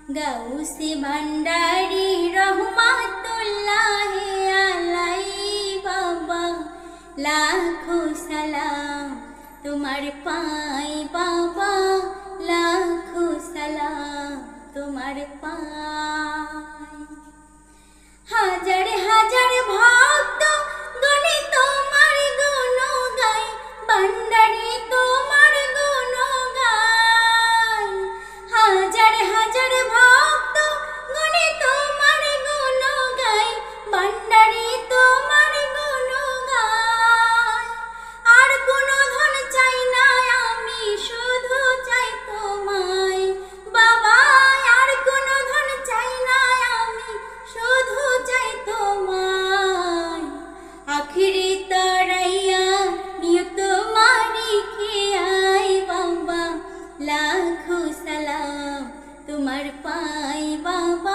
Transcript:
গাউসে ভান্ডারি রহমাতুল্লাহি আলাইহি বাবা, লাখো সালাম তোমার পাই বাবা, লাখো সালাম তোমার পাই। হাজার হাজার ভক্ত গণে তোমার গুণ গায়, ভান্ডারি তোমার গুণ গায়। হাজার হাজার ভক্ত গণে তোমার গুণ গায়, ভান্ডারি তোমার গুণ গায়। আর কোনো ধন চাই না আমি, শুধু চাই তোমায় বাবা। আর কোনো ধন চাই না আমি, শুধু চাই তোমায়। আখিরি তরাইয়া নিয়ে তোমারি খেয়াই বাবা, লাখো সালাম তোমার পাই বাবা,